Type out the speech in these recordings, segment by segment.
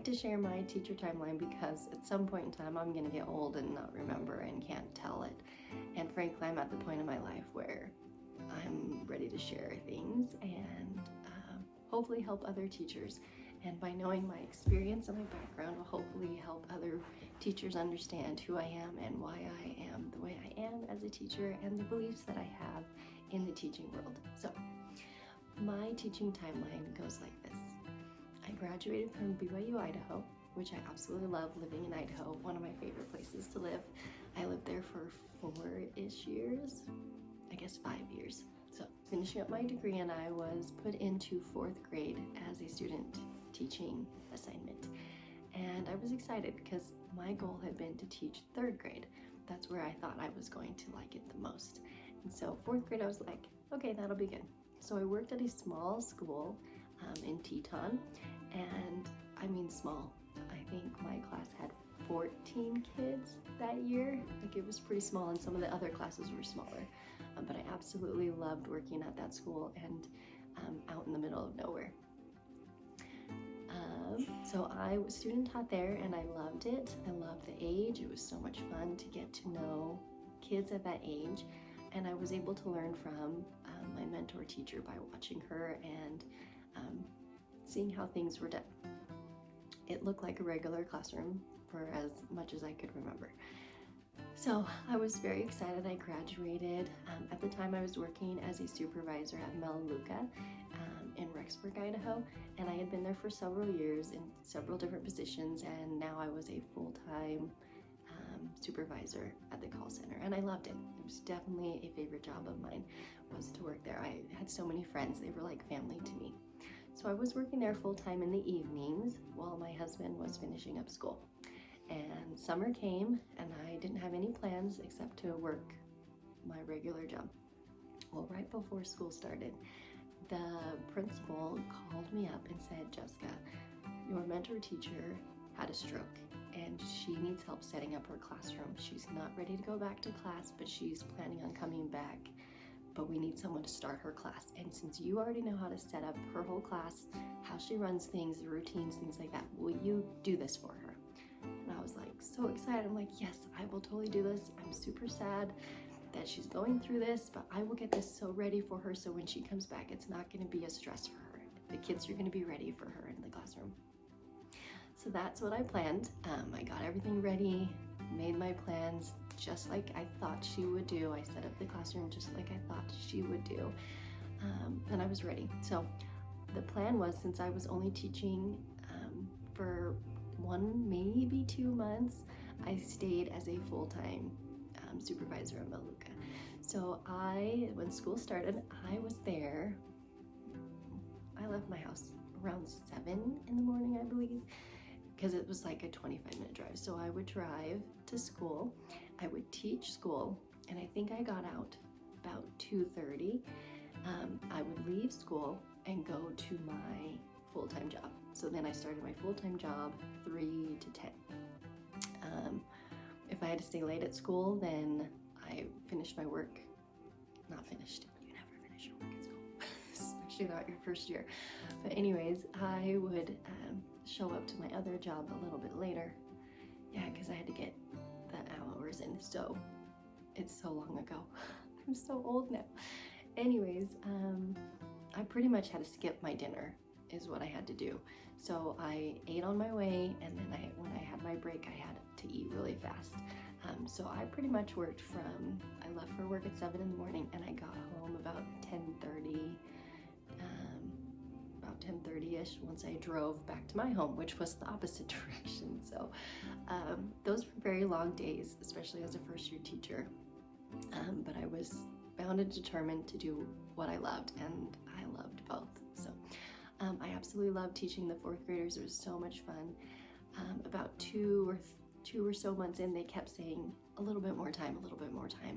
like to share my teacher timeline because at some point in time I'm going to get old and not remember and can't tell it. And frankly, I'm at the point in my life where I'm ready to share things and hopefully help other teachers. And by knowing my experience and my background will hopefully help other teachers understand who I am and why I am the way I am as a teacher and the beliefs that I have in the teaching world. So my teaching timeline goes like this. I graduated from BYU, Idaho, which I absolutely love living in Idaho, one of my favorite places to live. I lived there for 4-ish years, I guess 5 years. So finishing up my degree, and I was put into 4th grade as a student teaching assignment. And I was excited because my goal had been to teach 3rd grade. That's where I thought I was going to like it the most. And so 4th grade, I was like, okay, that'll be good. So I worked at a small school in Teton, and I mean small. I think my class had 14 kids that year. Like, it was pretty small, and some of the other classes were smaller. But I absolutely loved working at that school and out in the middle of nowhere. So I was student taught there, and I loved it. I loved the age. It was so much fun to get to know kids at that age. And I was able to learn from my mentor teacher by watching her and seeing how things were done. It looked like a regular classroom for as much as I could remember. So I was very excited. I graduated. At the time I was working as a supervisor at Melaleuca in Rexburg, Idaho, and I had been there for several years in several different positions, and now I was a full-time supervisor at the call center, and I loved it. It was definitely a favorite job of mine, was to work there. I had so many friends. They were like family to me. So I was working there full-time in the evenings while my husband was finishing up school. And summer came, and I didn't have any plans except to work my regular job. Well, right before school started, the principal called me up and said, Jessica, your mentor teacher had a stroke and she needs help setting up her classroom. She's not ready to go back to class, but she's planning on coming back, but we need someone to start her class. And since you already know how to set up her whole class, how she runs things, the routines, things like that, will you do this for her? And I was like so excited. I'm like, yes, I will totally do this. I'm super sad that she's going through this, but I will get this so ready for her so when she comes back, it's not going to be a stress for her. The kids are going to be ready for her in the classroom. So that's what I planned. I got everything ready, made my plans just like I thought she would do. I set up the classroom just like I thought she would do, and I was ready. So the plan was, since I was only teaching for 1, maybe 2 months, I stayed as a full-time supervisor at Melaleuca. So when school started, I was there. I left my house around 7 in the morning, I believe, because it was like a 25-minute drive. So I would drive to school, I would teach school, and I think I got out about 2:30. I would leave school and go to my full-time job. So then I started my full-time job 3 to 10. If I had to stay late at school, then I finished my work. Not finished. You never finish your work at school, especially not your first year. But anyways, I would show up to my other job a little bit later. Yeah, because I had to get the hours in. So it's so long ago. I'm so old now. Anyways, I pretty much had to skip my dinner is what I had to do. So I ate on my way, and then when I had my break, I had to eat really fast. So I pretty much worked I left for work at 7 in the morning, and I got home about 10:30, about 10:30-ish once I drove back to my home, which was the opposite direction. So those were very long days, especially as a first-year teacher. But I was bound and determined to do what I loved, and I loved both. So I absolutely loved teaching the 4th graders. It was so much fun. About two or so months in, they kept saying a little bit more time,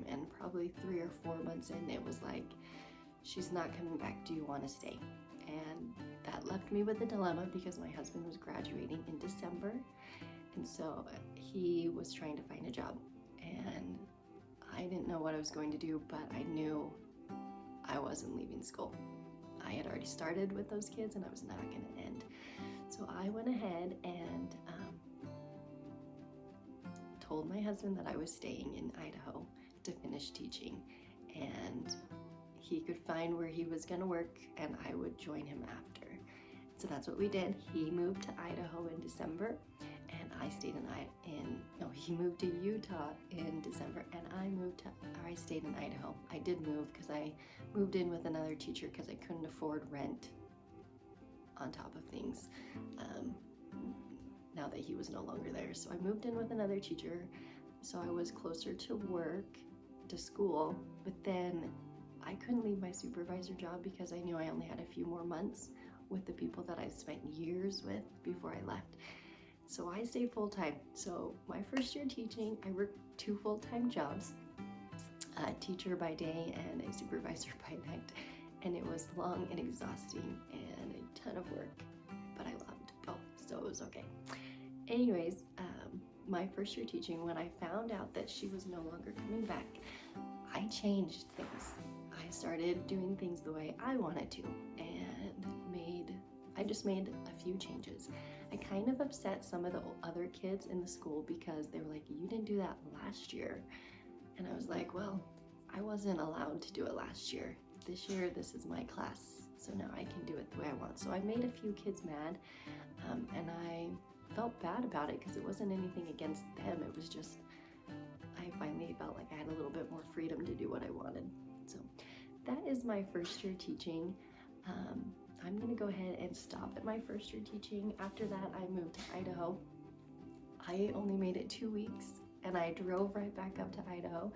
and probably 3 or 4 months in, it was like, she's not coming back, do you want to stay? And that left me with a dilemma because my husband was graduating in December, and so he was trying to find a job, and I didn't know what I was going to do, but I knew I wasn't leaving school. I had already started with those kids, and I was not going to end. So I went ahead and told my husband that I was staying in Idaho to finish teaching, and he could find where he was going to work and I would join him after. So that's what we did. He moved to Idaho in December, and I stayed he moved to Utah in December, and I stayed in Idaho. I did move because I moved in with another teacher because I couldn't afford rent on top of things now that he was no longer there. So I moved in with another teacher, so I was closer to work, to school, but then I couldn't leave my supervisor job because I knew I only had a few more months with the people that I've spent years with before I left. So I stayed full-time. So my first year teaching, I worked 2 full-time jobs, a teacher by day and a supervisor by night. And it was long and exhausting and a ton of work, but I loved both, so it was okay. Anyways, my first year teaching, when I found out that she was no longer coming back, I changed things. I started doing things the way I wanted to, and I just made a few changes. I kind of upset some of the other kids in the school because they were like, you didn't do that last year. And I was like, well, I wasn't allowed to do it last year. This year, this is my class, so now I can do it the way I want. So I made a few kids mad, and I felt bad about it because it wasn't anything against them. It was just, I finally felt like I had a little bit more freedom to do what I wanted. So that is my first year teaching. I'm gonna go ahead and stop at my first year teaching. After that, I moved to Idaho. I only made it 2 weeks, and I drove right back up to Idaho,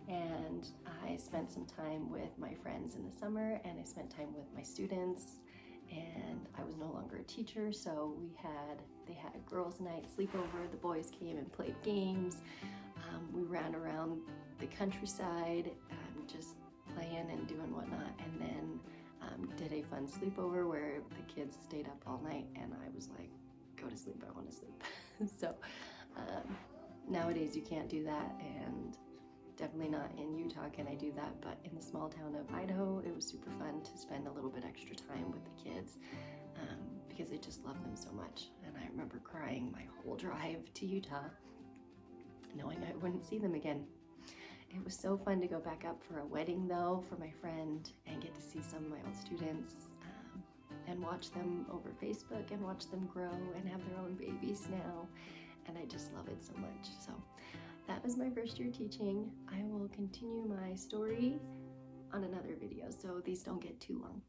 and I spent some time with my friends in the summer, and I spent time with my students, and I was no longer a teacher, so they had a girls' night sleepover. The boys came and played games. We ran around the countryside, just playing and doing whatnot, and then did a fun sleepover where the kids stayed up all night, and I was like, go to sleep, I want to sleep. So nowadays you can't do that, and definitely not in Utah can I do that, but in the small town of Idaho, it was super fun to spend a little bit extra time with the kids because I just love them so much. And I remember crying my whole drive to Utah, knowing I wouldn't see them again. It was so fun to go back up for a wedding though for my friend and get to see some of my old students and watch them over Facebook and watch them grow and have their own babies now. And I just love it so much. So that was my first year teaching. I will continue my story on another video, so these don't get too long.